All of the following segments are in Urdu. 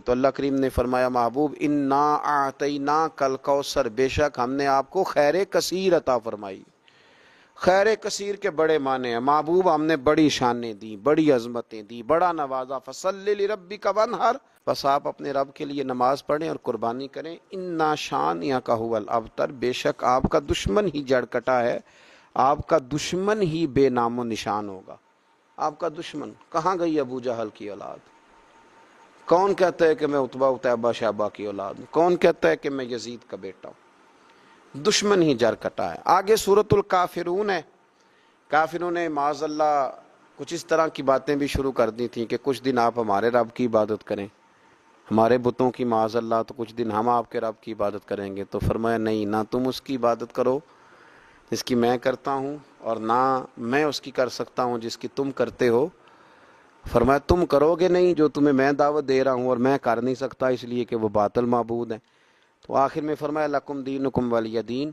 تو اللہ کریم نے فرمایا محبوب انا اعطینا کل کوثر، بے شک ہم نے آپ کو خیر کثیر عطا فرمائی۔ خیر کثیر کے بڑے معنی ہیں محبوب، ہم نے بڑی شانیں دی، بڑی عظمتیں دی، بڑا نوازا۔ فصلی لربک وانحر، بس آپ اپنے رب کے لیے نماز پڑھیں اور قربانی کریں۔ انا شانئک ھو الابتر، بے شک آپ کا دشمن ہی جڑ کٹا ہے، آپ کا دشمن ہی بے نام و نشان ہوگا۔ آپ کا دشمن کہاں گئی؟ ابو جہل کی اولاد۔ کون کہتا ہے کہ میں عتبہ اتیبہ شیبہ کی اولاد ہوں؟ کون کہتا ہے کہ میں یزید کا بیٹا ہوں؟ دشمن ہی جڑ کٹا ہے۔ آگے سورۃ الکافرون ہے۔ کافروں نے معاذ اللہ کچھ اس طرح کی باتیں بھی شروع کر دی تھیں کہ کچھ دن آپ ہمارے رب کی عبادت کریں، ہمارے بتوں کی معاذ اللہ، تو کچھ دن ہم آپ کے رب کی عبادت کریں گے۔ تو فرمایا نہیں، نہ تم اس کی عبادت کرو جس کی میں کرتا ہوں، اور نہ میں اس کی کر سکتا ہوں جس کی تم کرتے ہو۔ فرمایا تم کرو گے نہیں جو تمہیں میں دعوت دے رہا ہوں، اور میں کر نہیں سکتا اس لیے کہ وہ باطل معبود ہیں۔ تو آخر میں فرمایا لکم دینکم ولی دین،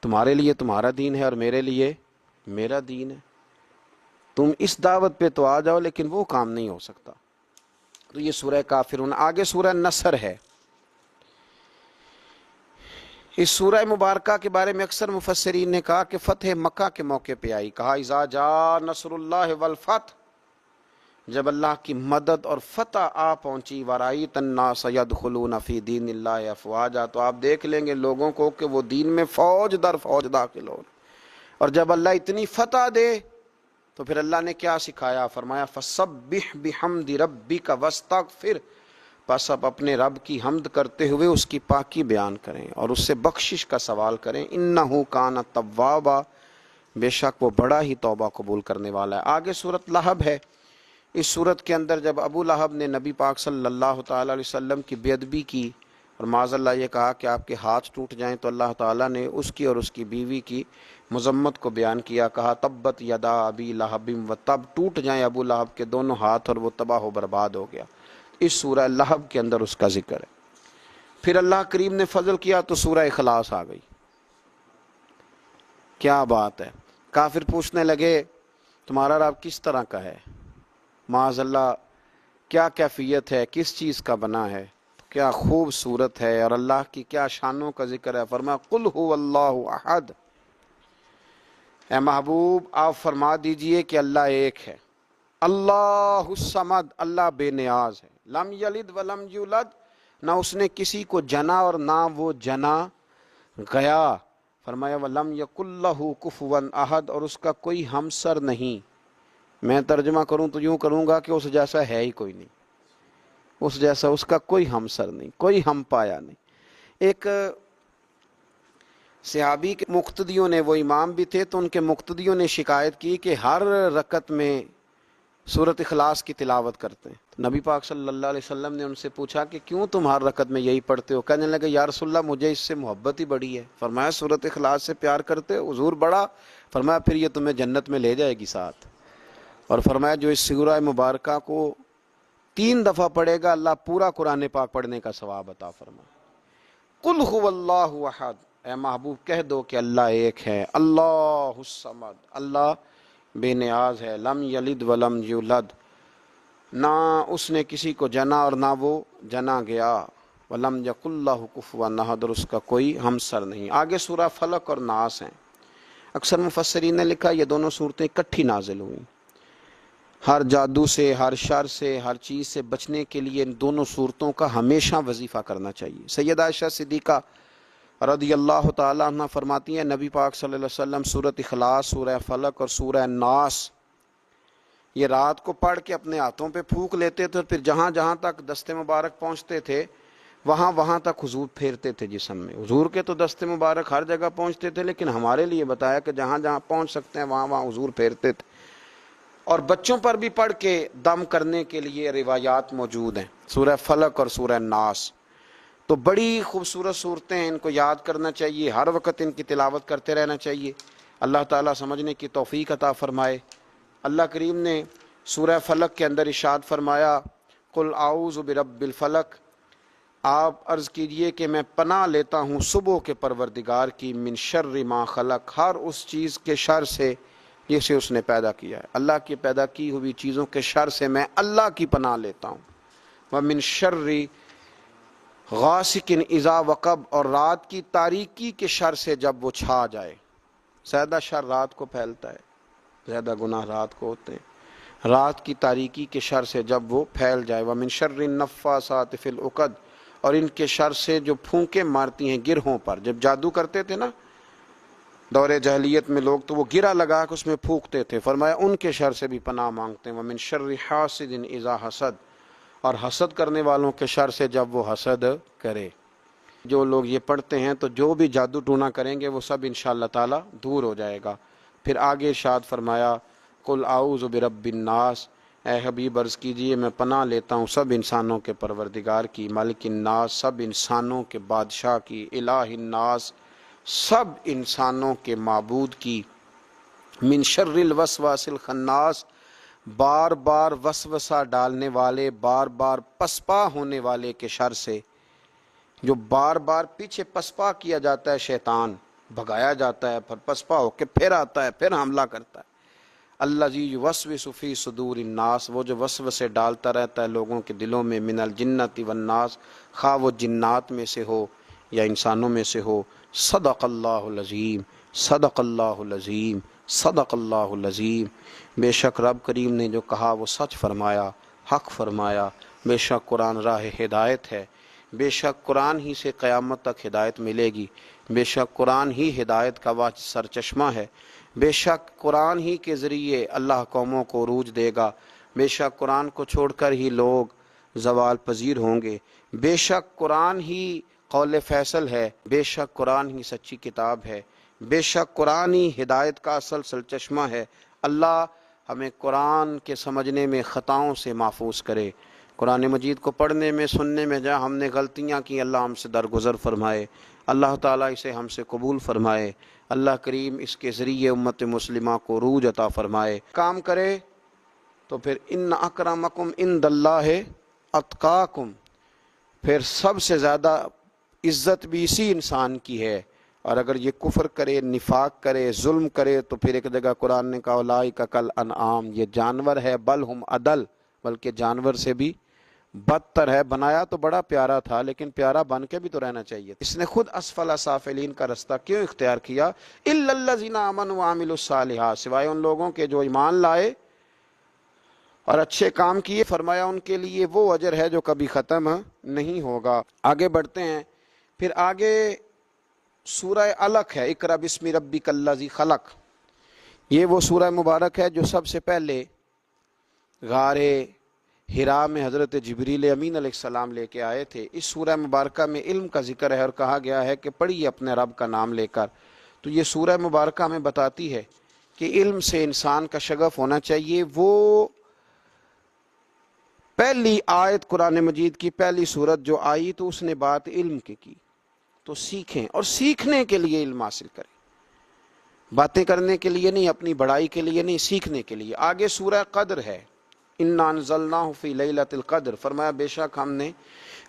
تمہارے لیے تمہارا دین ہے اور میرے لیے میرا دین ہے۔ تم اس دعوت پہ تو آ جاؤ لیکن وہ کام نہیں ہو سکتا۔ تو یہ سورہ کافرون۔ آگے سورہ نصر ہے۔ اس سورہ مبارکہ کے بارے میں اکثر مفسرین نے کہا کہ فتح مکہ کے موقع پہ آئی۔ کہا اذا جاء نصر اللہ والفتح، جب اللہ کی مدد اور فتح آ پہنچی، ورأیت الناس یدخلون فی دین اللہ افواجا، تو آپ دیکھ لیں گے لوگوں کو کہ وہ دین میں فوج در فوج داخل ہو۔ اور جب اللہ اتنی فتح دے تو پھر اللہ نے کیا سکھایا؟ فرمایا فسبح بحمد ربک واستغفر، پس اب اپنے رب کی حمد کرتے ہوئے اس کی پاکی بیان کریں اور اس سے بخشش کا سوال کریں۔ انہ کان توابا، بے شک وہ بڑا ہی توبہ قبول کرنے والا ہے۔ آگے سورۃ لہب ہے۔ اس صورت کے اندر جب ابو لہب نے نبی پاک صلی اللہ تعالیٰ علیہ وسلم کی بے ادبی کی اور معاذ اللہ یہ کہا کہ آپ کے ہاتھ ٹوٹ جائیں، تو اللہ تعالیٰ نے اس کی اور اس کی بیوی کی مذمت کو بیان کیا۔ کہا تبت یدا ابی لہب و تب، ٹوٹ جائیں ابو لہب کے دونوں ہاتھ اور وہ تباہ و برباد ہو گیا۔ اس سورہ لہب کے اندر اس کا ذکر ہے۔ پھر اللہ کریم نے فضل کیا تو سورہ اخلاص آ گئی۔ کیا بات ہے! کافر پوچھنے لگے تمہارا رب کس طرح کا ہے؟ معاذ اللہ کیا کیفیت ہے، کس چیز کا بنا ہے، کیا خوبصورت ہے، اور اللہ کی کیا شانوں کا ذکر ہے۔ فرمایا قل هو اللہ احد، اے محبوب آپ فرما دیجئے کہ اللہ ایک ہے۔ اللہ الصمد، اللہ بے نیاز ہے۔ لم یلد ولم یولد، نہ اس نے کسی کو جنا اور نہ وہ جنا گیا۔ فرمایا ولم یکن لہ کفوا احد، اور اس کا کوئی ہمسر نہیں۔ میں ترجمہ کروں تو یوں کروں گا کہ اس جیسا ہے ہی کوئی نہیں، اس جیسا اس کا کوئی ہمسر نہیں، کوئی ہم پایا نہیں۔ ایک صحابی کے مقتدیوں نے، وہ امام بھی تھے، تو ان کے مقتدیوں نے شکایت کی کہ ہر رکعت میں سورۃ اخلاص کی تلاوت کرتے ہیں۔ تو نبی پاک صلی اللہ علیہ وسلم نے ان سے پوچھا کہ کیوں تم ہر رکعت میں یہی پڑھتے ہو؟ کہنے لگے یا رسول اللہ مجھے اس سے محبت ہی بڑی ہے۔ فرمایا سورۃ اخلاص سے پیار کرتے ہو؟ حضور بڑا؟ فرمایا پھر یہ تمہیں جنت میں لے جائے گی ساتھ۔ اور فرمایا جو اس سورہ مبارکہ کو 3 دفعہ پڑھے گا اللہ پورا قرآن پاک پڑھنے کا ثواب عطا فرمائے۔ قل هو اللہ احد، اے محبوب کہہ دو کہ اللہ ایک ہے۔ اللہ الصمد، اللہ بے نیاز ہے۔ لم یلد ولم یولد، نہ اس نے کسی کو جنا اور نہ وہ جنا گیا۔ ولم یکن لہ کفوا احد، اور اس کا کوئی ہمسر نہیں۔ آگے سورہ فلق اور ناس ہیں۔ اکثر مفسرین نے لکھا یہ دونوں صورتیں اکٹھی نازل ہوئیں۔ ہر جادو سے، ہر شر سے، ہر چیز سے بچنے کے لیے ان دونوں صورتوں کا ہمیشہ وظیفہ کرنا چاہیے۔ سیدہ عائشہ صدیقہ رضی اللہ تعالیٰ عنہ فرماتی ہیں نبی پاک صلی اللہ علیہ وسلم سورۃ اخلاص، سورہ فلق اور سورہ ناس یہ رات کو پڑھ کے اپنے ہاتھوں پہ پھونک لیتے تھے، اور پھر جہاں جہاں تک دست مبارک پہنچتے تھے وہاں وہاں تک حضور پھیرتے تھے جسم میں۔ حضور کے تو دست مبارک ہر جگہ پہنچتے تھے، لیکن ہمارے لیے بتایا کہ جہاں جہاں پہنچ سکتے ہیں وہاں وہاں حضور پھیرتے تھے۔ اور بچوں پر بھی پڑھ کے دم کرنے کے لیے روایات موجود ہیں، سورہ فلق اور سورہ ناس۔ تو بڑی خوبصورت صورتیں ہیں، ان کو یاد کرنا چاہیے، ہر وقت ان کی تلاوت کرتے رہنا چاہیے۔ اللہ تعالیٰ سمجھنے کی توفیق عطا فرمائے۔ اللہ کریم نے سورہ فلق کے اندر ارشاد فرمایا قل اعوذ برب الفلق، آپ عرض کیجئے کہ میں پناہ لیتا ہوں صبح کے پروردگار کی، من شر ما خلق، ہر اس چیز کے شر سے جسے اس نے پیدا کیا ہے۔ اللہ کی پیدا کی ہوئی چیزوں کے شر سے میں اللہ کی پناہ لیتا ہوں۔ ومن شر غاسق اذا وقب، اور رات کی تاریکی کے شر سے جب وہ چھا جائے. زیادہ شر رات کو پھیلتا ہے، زیادہ گناہ رات کو ہوتے ہیں. رات کی تاریکی کے شر سے جب وہ پھیل جائے. ومن شر النفاثات فی العقد، اور ان کے شر سے جو پھونکے مارتی ہیں گرہوں پر. جب جادو کرتے تھے نا دور جاہلیت میں لوگ، تو وہ گرہ لگا کے اس میں پھونکتے تھے. فرمایا ان کے شر سے بھی پناہ مانگتے ہیں. ومن شر حاسد اذا حسد، اور حسد کرنے والوں کے شر سے جب وہ حسد کرے. جو لوگ یہ پڑھتے ہیں تو جو بھی جادو ٹونا کریں گے وہ سب انشاءاللہ تعالی دور ہو جائے گا. پھر آگے ارشاد فرمایا قل اعوذ برب الناس، اے حبیب عرض کیجئے میں پناہ لیتا ہوں سب انسانوں کے پروردگار کی، مالک الناس سب انسانوں کے بادشاہ کی، الہ الناس سب انسانوں کے معبود کی، من شر الوسواس الخناس بار بار وسوسہ ڈالنے والے، بار بار پسپا ہونے والے کے شر سے. جو بار بار پیچھے پسپا کیا جاتا ہے، شیطان بھگایا جاتا ہے، پھر پسپا ہو کے پھر آتا ہے، پھر حملہ کرتا ہے. الذی یوسوس فی صدور الناس، وہ جو وسوسے ڈالتا رہتا ہے لوگوں کے دلوں میں، من الجنۃ والناس، خواہ وہ جنات میں سے ہو یا انسانوں میں سے ہو. صدق اللہ العظیم، صدق اللہ العظیم، صدق اللہ العظیم. بے شک رب کریم نے جو کہا وہ سچ فرمایا، حق فرمایا. بے شک قرآن راہ ہدایت ہے، بے شک قرآن ہی سے قیامت تک ہدایت ملے گی. بے شک قرآن ہی ہدایت کا واجب سرچشمہ ہے. بے شک قرآن ہی کے ذریعے اللہ قوموں کو عروج دے گا. بے شک قرآن کو چھوڑ کر ہی لوگ زوال پذیر ہوں گے. بے شک قرآن ہی قول فیصل ہے. بے شک قرآن ہی سچی کتاب ہے. بے شک قرآن ہی ہدایت کا اصل سرچشمہ ہے. اللہ ہمیں قرآن کے سمجھنے میں خطاؤں سے محفوظ کرے. قرآن مجید کو پڑھنے میں، سننے میں جہاں ہم نے غلطیاں کی اللہ ہم سے درگزر فرمائے. اللہ تعالیٰ اسے ہم سے قبول فرمائے. اللہ کریم اس کے ذریعے امت مسلمہ کو عروج عطا فرمائے. کام کرے تو پھر ان اکرمکم عند اللہ اتقاکم، پھر سب سے زیادہ عزت بھی اسی انسان کی ہے. اور اگر یہ کفر کرے، نفاق کرے، ظلم کرے، تو پھر ایک جگہ قرآن نے کہا اولئک کالانعام، یہ جانور ہے، بل ہم اضل، بلکہ جانور سے بھی بدتر ہے. بنایا تو بڑا پیارا تھا لیکن پیارا بن کے بھی تو رہنا چاہیے. اس نے خود اسفل سافلین کا رستہ کیوں اختیار کیا؟ الا الذین آمنوا وعملوا الصالحات، سوائے ان لوگوں کے جو ایمان لائے اور اچھے کام کیے. فرمایا ان کے لیے وہ اجر ہے جو کبھی ختم نہیں ہوگا. آگے بڑھتے ہیں. پھر آگے سورہ علق ہے، اقرأ بسم ربک الذی خلق. یہ وہ سورہ مبارک ہے جو سب سے پہلے غار حراء میں حضرت جبریل امین علیہ السلام لے کے آئے تھے. اس سورہ مبارکہ میں علم کا ذکر ہے اور کہا گیا ہے کہ پڑھیے اپنے رب کا نام لے کر. تو یہ سورہ مبارکہ ہمیں بتاتی ہے کہ علم سے انسان کا شغف ہونا چاہیے. وہ پہلی آیت قرآن مجید کی پہلی سورت جو آئی تو اس نے بات علم کی، تو سیکھیں اور سیکھنے کے لیے علم حاصل کریں، باتیں کرنے کے لیے نہیں، اپنی بڑائی کے لیے نہیں، سیکھنے کے لیے. آگے سورہ قدر ہے، انا انزلناہ فی لیلۃ القدر. فرمایا بے شک ہم نے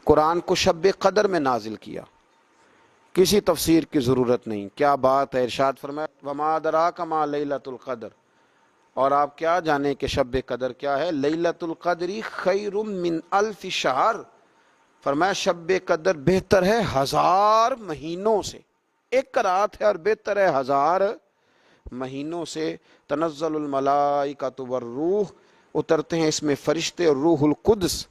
قرآن کو شب قدر میں نازل کیا. کسی تفسیر کی ضرورت نہیں. کیا بات ہے! ارشاد فرمایا وما ادراک ما لیلۃ القدر، اور آپ کیا جانیں کہ شب قدر کیا ہے؟ لیلۃ القدر خیر من الف شہر. فرمایا شب قدر بہتر ہے 1000 مہینوں سے. ایک رات ہے اور بہتر ہے 1000 مہینوں سے. تنزل الملائکۃ والروح، اترتے ہیں اس میں فرشتے اور روح القدس.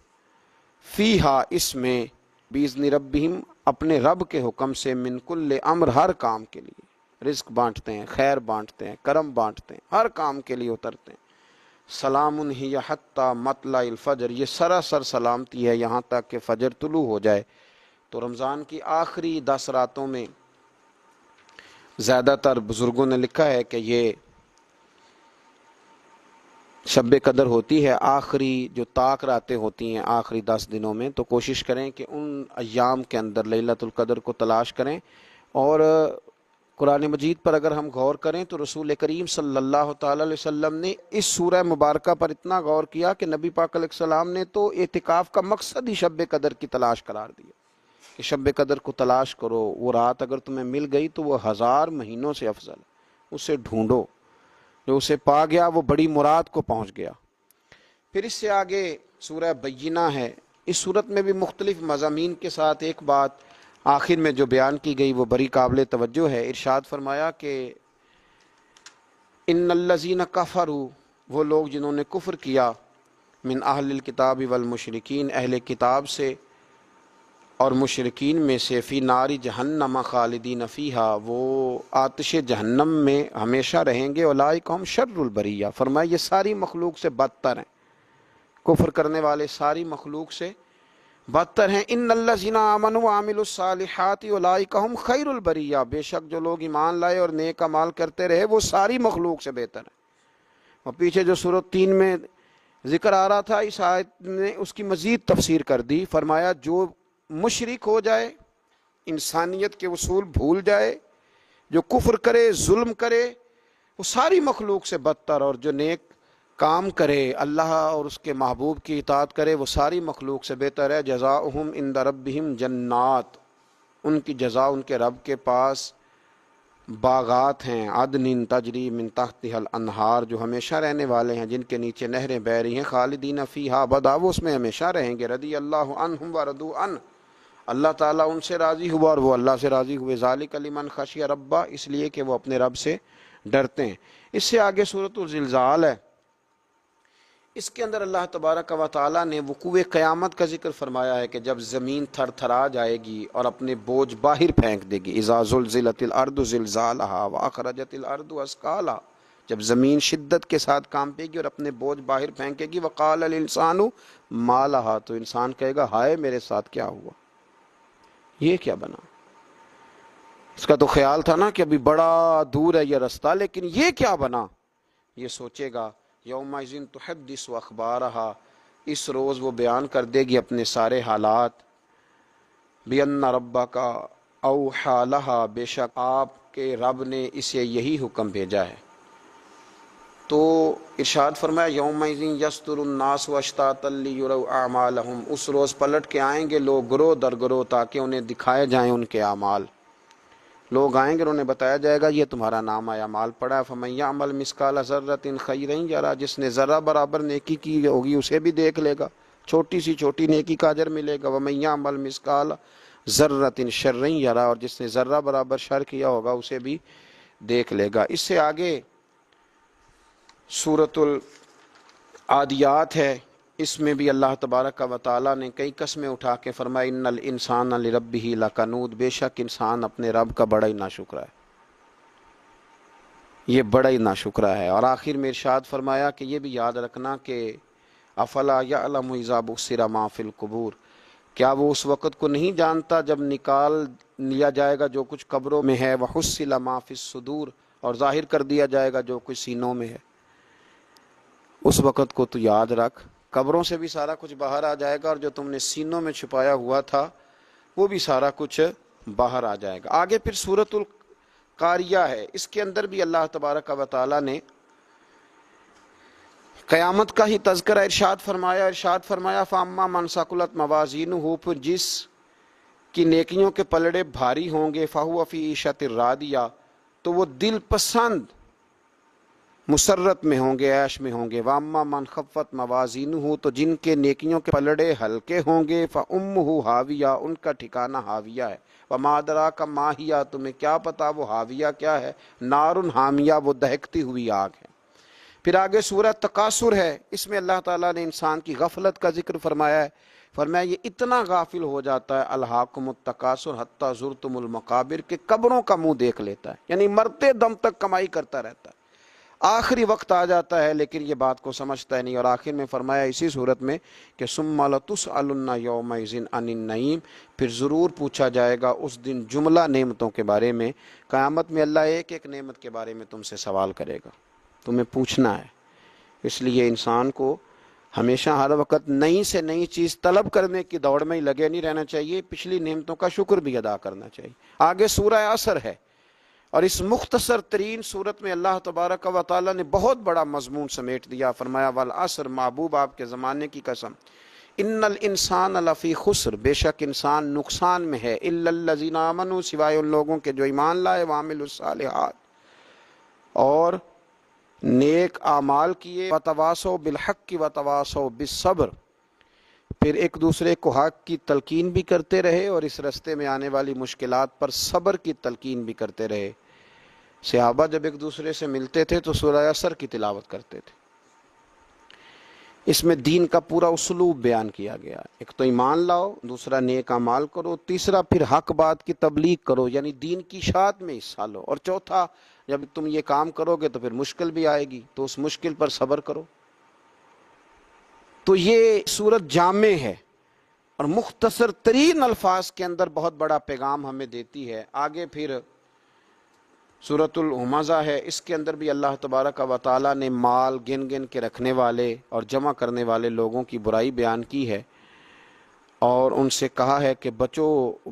فیہا، اس میں، باذن ربہم، اپنے رب کے حکم سے، من کل امر، ہر کام کے لیے. رزق بانٹتے ہیں، خیر بانٹتے ہیں، کرم بانٹتے ہیں، ہر کام کے لیے اترتے ہیں. سلام ہی حتی مطلع الفجر، یہ سراسر سلامتی ہے یہاں تک کہ فجر طلوع ہو جائے. تو رمضان کی آخری 10 راتوں میں زیادہ تر بزرگوں نے لکھا ہے کہ یہ شب قدر ہوتی ہے. آخری جو طاق راتیں ہوتی ہیں آخری 10 دنوں میں، تو کوشش کریں کہ ان ایام کے اندر لیلۃ القدر کو تلاش کریں. اور قرآن مجید پر اگر ہم غور کریں تو رسول کریم صلی اللہ تعالی علیہ وسلم نے اس سورہ مبارکہ پر اتنا غور کیا کہ نبی پاک علیہ السلام نے تو اعتکاف کا مقصد ہی شب قدر کی تلاش قرار دیا کہ شب قدر کو تلاش کرو. وہ رات اگر تمہیں مل گئی تو وہ 1000 مہینوں سے افضل ہے. اسے ڈھونڈو، جو اسے پا گیا وہ بڑی مراد کو پہنچ گیا. پھر اس سے آگے سورہ بینہ ہے، اس صورت میں بھی مختلف مضامین کے ساتھ ایک بات آخر میں جو بیان کی گئی وہ بڑی قابل توجہ ہے۔ ارشاد فرمایا کہ ان الذین کفروا، وہ لوگ جنہوں نے کفر کیا، من اہل الکتاب والمشرکین، اہل کتاب سے اور مشرکین میں سے، فی نار جہنم خالدین فیہا، وہ آتش جہنم میں ہمیشہ رہیں گے، اولئک ہم شر البریہ، فرمایا یہ ساری مخلوق سے بدتر ہیں، کفر کرنے والے ساری مخلوق سے بدتر ہیں۔ ان الذین آمنوا وعملوا الصالحات اولئک ہم خیر البریہ، بے شک جو لوگ ایمان لائے اور نیک اعمال کرتے رہے وہ ساری مخلوق سے بہتر ہیں۔ اور پیچھے جو سورۃ 3 میں ذکر آ رہا تھا، اس آیت نے اس کی مزید تفسیر کر دی، فرمایا جو مشرک ہو جائے، انسانیت کے اصول بھول جائے، جو کفر کرے، ظلم کرے، وہ ساری مخلوق سے بدتر، اور جو نیک کام کرے، اللہ اور اس کے محبوب کی اطاعت کرے، وہ ساری مخلوق سے بہتر ہے۔ جزاؤہم عند ربہم جنات، ان کی جزا ان کے رب کے پاس باغات ہیں، عدن تجری من تحتها الانہار، جو ہمیشہ رہنے والے ہیں، جن کے نیچے نہریں بہہ رہی ہیں، خالدین فیہا ابدا، وہ اس میں ہمیشہ رہیں گے۔ رضی اللہ عنہم ورضوا عنہ، اللہ تعالیٰ ان سے راضی ہوا اور وہ اللہ سے راضی ہوئے۔ ذالک لمن خشی ربہ، اس لیے کہ وہ اپنے رب سے ڈرتے ہیں۔ اس سے آگے سورۃ الزلزال ہے، اس کے اندر اللہ تبارک و تعالیٰ نے وقوع قیامت کا ذکر فرمایا ہے کہ جب زمین تھر تھرا جائے گی اور اپنے بوجھ باہر پھینک دے گی۔ اذا زلزلت الارض زلزالها واخرجت الارض اثقالها، جب زمین شدت کے ساتھ کانپے گی اور اپنے بوجھ باہر پھینکے گی۔ وقال الانسان ما لها، تو انسان کہے گا ہائے میرے ساتھ کیا ہوا، یہ کیا بنا۔ اس کا تو خیال تھا نا کہ ابھی بڑا دور ہے یہ رستہ، لیکن یہ کیا بنا، یہ سوچے گا۔ یومئذ تحدث اخبارہا، اس روز وہ بیان کر دے گی اپنے سارے حالات۔ بِأَنَّ رَبَّكَ أَوْحَىٰ لَهَا، بے شک آپ کے رب نے اسے یہی حکم بھیجا ہے۔ تو ارشاد فرمایا یومئذ یصدر الناس اشتاتا لیروا اعمالہم، اس روز پلٹ کے آئیں گے لوگ گروہ در گروہ تاکہ انہیں دکھائے جائیں ان کے اعمال۔ لوگ آئیں گے، انہیں بتایا جائے گا یہ تمہارا نام آیا اعمال پڑا ہے۔ فَمَن يَعْمَلْ مِثْقَالَ ذَرَّةٍ خَيْرًا يَرَهُ، جس نے ذرہ برابر نیکی کی ہوگی اسے بھی دیکھ لے گا، چھوٹی سی چھوٹی نیکی کا اجر ملے گا۔ وَمَن يَعْمَلْ مِثْقَالَ ذَرَّةٍ شَرًّا يَرَهُ، اور جس نے ذرہ برابر شر کیا ہوگا اسے بھی دیکھ لے گا۔ اس سے آگے سورۃ العادیات ہے، اس میں بھی اللہ تبارک و تعالیٰ نے کئی قسمیں اٹھا کے فرمایا ان الانسان لربہ لکنود، بے شک انسان اپنے رب کا بڑا ہی ناشکرا ہے، یہ بڑا ہی ناشکرا ہے۔ اور آخر میں ارشاد فرمایا کہ یہ بھی یاد رکھنا کہ افلا یعلم اذا بؤثر ما فی القبور، کیا وہ اس وقت کو نہیں جانتا جب نکال لیا جائے گا جو کچھ قبروں میں ہے، وحصل ما فی الصدور، اور ظاہر کر دیا جائے گا جو کچھ سینوں میں ہے۔ اس وقت کو تو یاد رکھ، قبروں سے بھی سارا کچھ باہر آ جائے گا، اور جو تم نے سینوں میں چھپایا ہوا تھا وہ بھی سارا کچھ باہر آ جائے گا۔ آگے پھر سورۃ القاریہ ہے، اس کے اندر بھی اللہ تبارک و تعالیٰ نے قیامت کا ہی تذکرہ ارشاد فرمایا فَأَمَّا مَنْ ثَقُلَتْ مَوَازِينُهُ، پھر جس کی نیکیوں کے پلڑے بھاری ہوں گے، فَهُوَ فِي عِيشَةٍ رَاضِيَةٍ، تو وہ دل پسند مسرت میں ہوں گے، عیش میں ہوں گے۔ وَأَمَّا مَنْ خَفَّتْ مَوَازِينُهُ، تو جن کے نیکیوں کے پلڑے ہلکے ہوں گے، فَأُمُّهُ ہاویہ، ان کا ٹھکانہ ہاویہ ہے۔ وَمَا أَدْرَاكَ مَا هِیَہ، تمہیں کیا پتا وہ ہاویہ کیا ہے، نارٌ حامیہ، وہ دہکتی ہوئی آگ ہے۔ پھر آگے سورہ تکاثر ہے، اس میں اللہ تعالیٰ نے انسان کی غفلت کا ذکر فرمایا ہے، فرمایا یہ اتنا غافل ہو جاتا ہے، الہاکم التکاثر حتی زرتم المقابر، کہ قبروں کا منہ دیکھ لیتا ہے، یعنی مرتے دم تک کمائی کرتا رہتا ہے، آخری وقت آ جاتا ہے لیکن یہ بات کو سمجھتا ہے نہیں۔ اور آخر میں فرمایا اسی صورت میں کہ ثم لتسألن یومئذ عن النعیم، پھر ضرور پوچھا جائے گا اس دن جملہ نعمتوں کے بارے میں۔ قیامت میں اللہ ایک ایک نعمت کے بارے میں تم سے سوال کرے گا، تمہیں پوچھنا ہے۔ اس لیے انسان کو ہمیشہ ہر وقت نئی سے نئی چیز طلب کرنے کی دوڑ میں ہی لگے نہیں رہنا چاہیے، پچھلی نعمتوں کا شکر بھی ادا کرنا چاہیے۔ آگے سورہ عصر ہے، اور اس مختصر ترین صورت میں اللہ تبارک و تعالیٰ نے بہت بڑا مضمون سمیٹ دیا۔ فرمایا والعصر، محبوب آپ کے زمانے کی قسم، ان الانسان لفی خسر، بے شک انسان نقصان میں ہے، الا الذین آمنوا، سوائے ان لوگوں کے جو ایمان لائے، وعملوا الصالحات، اور نیک اعمال کیے، وتواصوا بالحق وتواصوا بالصبر، پھر ایک دوسرے کو حق کی تلقین بھی کرتے رہے اور اس راستے میں آنے والی مشکلات پر صبر کی تلقین بھی کرتے رہے۔ صحابہ جب ایک دوسرے سے ملتے تھے تو سورہ عصر کی تلاوت کرتے تھے۔ اس میں دین کا پورا اسلوب بیان کیا گیا، ایک تو ایمان لاؤ، دوسرا نیک اعمال کرو، تیسرا پھر حق بات کی تبلیغ کرو یعنی دین کی اشاعت میں حصہ لو، اور چوتھا جب تم یہ کام کرو گے تو پھر مشکل بھی آئے گی تو اس مشکل پر صبر کرو۔ تو یہ سورت جامع ہے اور مختصر ترین الفاظ کے اندر بہت بڑا پیغام ہمیں دیتی ہے۔ آگے پھر سورۃ الہمزہ ہے، اس کے اندر بھی اللہ تبارک و تعالیٰ نے مال گن گن کے رکھنے والے اور جمع کرنے والے لوگوں کی برائی بیان کی ہے اور ان سے کہا ہے کہ بچو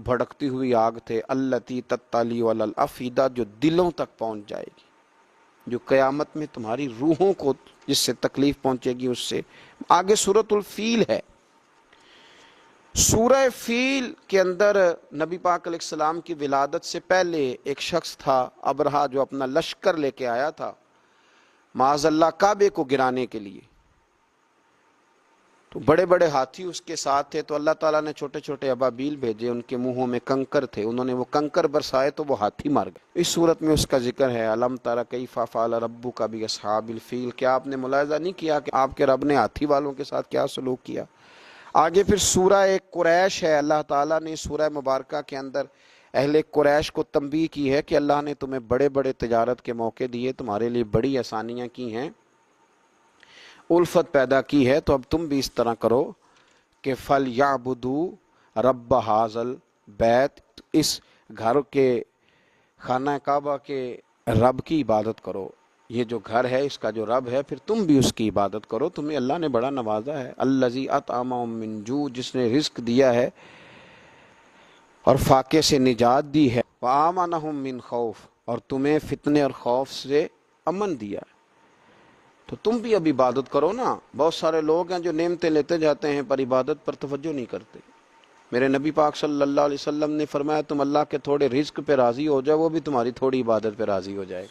بھڑکتی ہوئی آگ تھے التی تطلی علی الافئدہ، جو دلوں تک پہنچ جائے گی، جو قیامت میں تمہاری روحوں کو جس سے تکلیف پہنچے گی اس سے۔ آگے سورۃ الفیل ہے۔ سورہ فیل کے اندر نبی پاک علیہ السلام کی ولادت سے پہلے ایک شخص تھا ابرہہ، جو اپنا لشکر لے کے آیا تھا معاذ اللہ کعبے کو گرانے کے لیے۔ تو بڑے بڑے ہاتھی اس کے ساتھ تھے، تو اللہ تعالیٰ نے چھوٹے چھوٹے ابابیل بھیجے، ان کے منہوں میں کنکر تھے، انہوں نے وہ کنکر برسائے تو وہ ہاتھی مار گئے۔ اس صورت میں اس کا ذکر ہے الم تر کیف فعل ربک باصحاب الفیل، کیا آپ نے ملاحظہ نہیں کیا کہ آپ کے رب نے ہاتھی والوں کے ساتھ کیا سلوک کیا۔ آگے پھر سورہ قریش ہے۔ اللہ تعالیٰ نے سورہ مبارکہ کے اندر اہل قریش کو تنبیہ کی ہے کہ اللہ نے تمہیں بڑے بڑے تجارت کے موقع دیے، تمہارے لیے بڑی آسانیاں کی ہیں، الفت پیدا کی ہے، تو اب تم بھی اس طرح کرو کہ فَلْيَعْبُدُوا رَبَّ هَٰذَا الْبَيْتِ، اس گھر کے خانہ کعبہ کے رب کی عبادت کرو، یہ جو گھر ہے اس کا جو رب ہے، پھر تم بھی اس کی عبادت کرو، تمہیں اللہ نے بڑا نوازا ہے۔ الذی اطعمہم من جوع، جس نے رزق دیا ہے اور فاقے سے نجات دی ہے، وآمنہم من خوف، اور تمہیں فتنے اور خوف سے امن دیا ہے، تو تم بھی اب عبادت کرو نا۔ بہت سارے لوگ ہیں جو نعمتیں لیتے جاتے ہیں پر عبادت پر توجہ نہیں کرتے۔ میرے نبی پاک صلی اللہ علیہ وسلم نے فرمایا تم اللہ کے تھوڑے رزق پہ راضی ہو جاؤ، وہ بھی تمہاری تھوڑی عبادت پہ راضی ہو جائے۔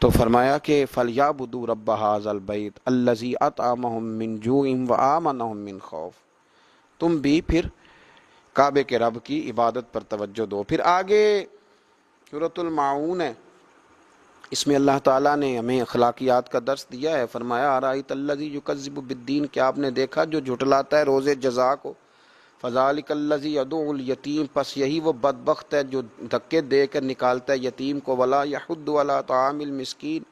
تو فرمایا کہ فَلْيَعْبُدُوا رَبَّ هَٰذَا الْبَيْتِ الَّذِي أَطْعَمَهُم مِّن جُوعٍ وَآمَنَهُم مِّن خوف، تم بھی پھر کعبے کے رب کی عبادت پر توجہ دو۔ پھر آگے سورۃ الماعون ہے، اس میں اللہ تعالیٰ نے ہمیں اخلاقیات کا درس دیا ہے۔ فرمایا أَرَأَيْتَ الَّذِي يُكَذِّبُ بِالدِّينِ، کیا آپ نے دیکھا جو جھٹلاتا ہے روز جزا کو، فَذَلِكَ الَّذِي يَدُعُّ الْيَتِيمَ، پس یہی وہ بدبخت ہے جو دھکے دے کر نکالتا ہے یتیم کو، وَلَا يَحُضُّ عَلَىٰ طَعَامِ الْمِسْكِينِ،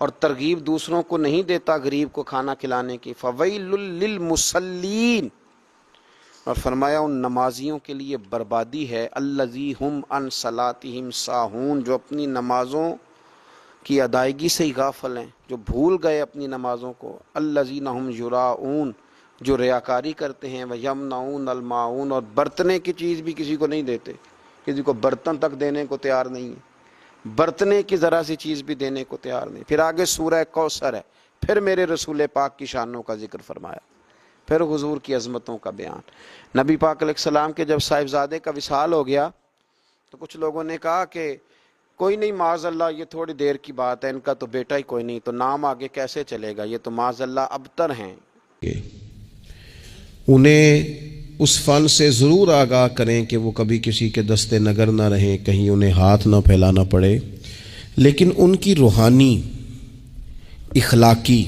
اور ترغیب دوسروں کو نہیں دیتا غریب کو کھانا کھلانے کی، فَوَيْلٌ لِّلْمُصَلِّينَ، اور فرمایا ان نمازیوں کے لیے بربادی ہے، الَّذِي هُمْ عَنْ صَلَاتِهِمْ سَاهُونَ، جو اپنی نمازوں کی ادائیگی سے ہی غافل ہیں، جو بھول گئے اپنی نمازوں کو، الَّذِينَ هُمْ يُرَاءُونَ، جو ریاکاری کرتے ہیں، وَيَمْنَعُونَ الْمَاعُونَ، اور برتنے کی چیز بھی کسی کو نہیں دیتے، کسی کو برتن تک دینے کو تیار نہیں ہے، برتنے کی ذرا سی چیز بھی دینے کو تیار نہیں۔ پھر آگے سورہ کوثر ہے، پھر میرے رسول پاک کی شانوں کا ذکر فرمایا، پھر حضور کی عظمتوں کا بیان۔ نبی پاک علیہ السلام کے جب صاحبزادے کا وصال ہو گیا تو کچھ لوگوں نے کہا کہ کوئی نہیں، معاذ اللہ یہ تھوڑی دیر کی بات ہے، ان کا تو بیٹا ہی کوئی نہیں، تو نام آگے کیسے چلے گا، یہ تو معاذ اللہ ابتر ہیں۔ انہیں اس فن سے ضرور آگاہ کریں کہ وہ کبھی کسی کے دستے نگر نہ رہیں، کہیں انہیں ہاتھ نہ پھیلانا پڑے، لیکن ان کی روحانی، اخلاقی،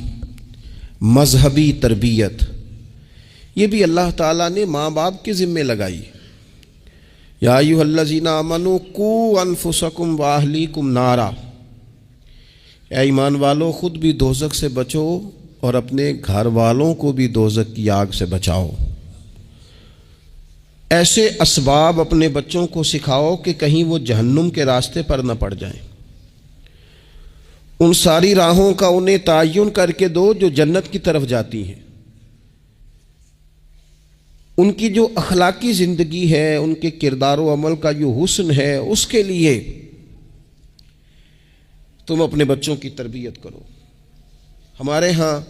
مذہبی تربیت یہ بھی اللہ تعالیٰ نے ماں باپ کے ذمے لگائی۔ یا ایھا الذین آمنوا قوا انفسکم واہلیکم نارا، اے ایمان والو خود بھی دوزخ سے بچو اور اپنے گھر والوں کو بھی دوزخ کی آگ سے بچاؤ۔ ایسے اسباب اپنے بچوں کو سکھاؤ کہ کہیں وہ جہنم کے راستے پر نہ پڑ جائیں، ان ساری راہوں کا انہیں تعین کر کے دو جو جنت کی طرف جاتی ہیں۔ ان کی جو اخلاقی زندگی ہے، ان کے کردار و عمل کا جو حسن ہے، اس کے لیے تم اپنے بچوں کی تربیت کرو۔ ہمارے ہاں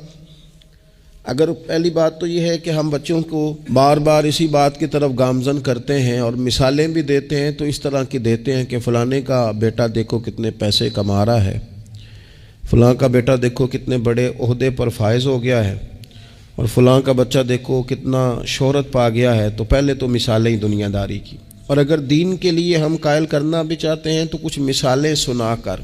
اگر پہلی بات تو یہ ہے کہ ہم بچوں کو بار بار اسی بات کی طرف گامزن کرتے ہیں اور مثالیں بھی دیتے ہیں تو اس طرح کی دیتے ہیں کہ فلانے کا بیٹا دیکھو کتنے پیسے کما رہا ہے، فلاں کا بیٹا دیکھو کتنے بڑے عہدے پر فائز ہو گیا ہے، اور فلاں کا بچہ دیکھو کتنا شہرت پا گیا ہے، تو پہلے تو مثالیں ہی دنیا داری کی، اور اگر دین کے لیے ہم قائل کرنا بھی چاہتے ہیں تو کچھ مثالیں سنا کر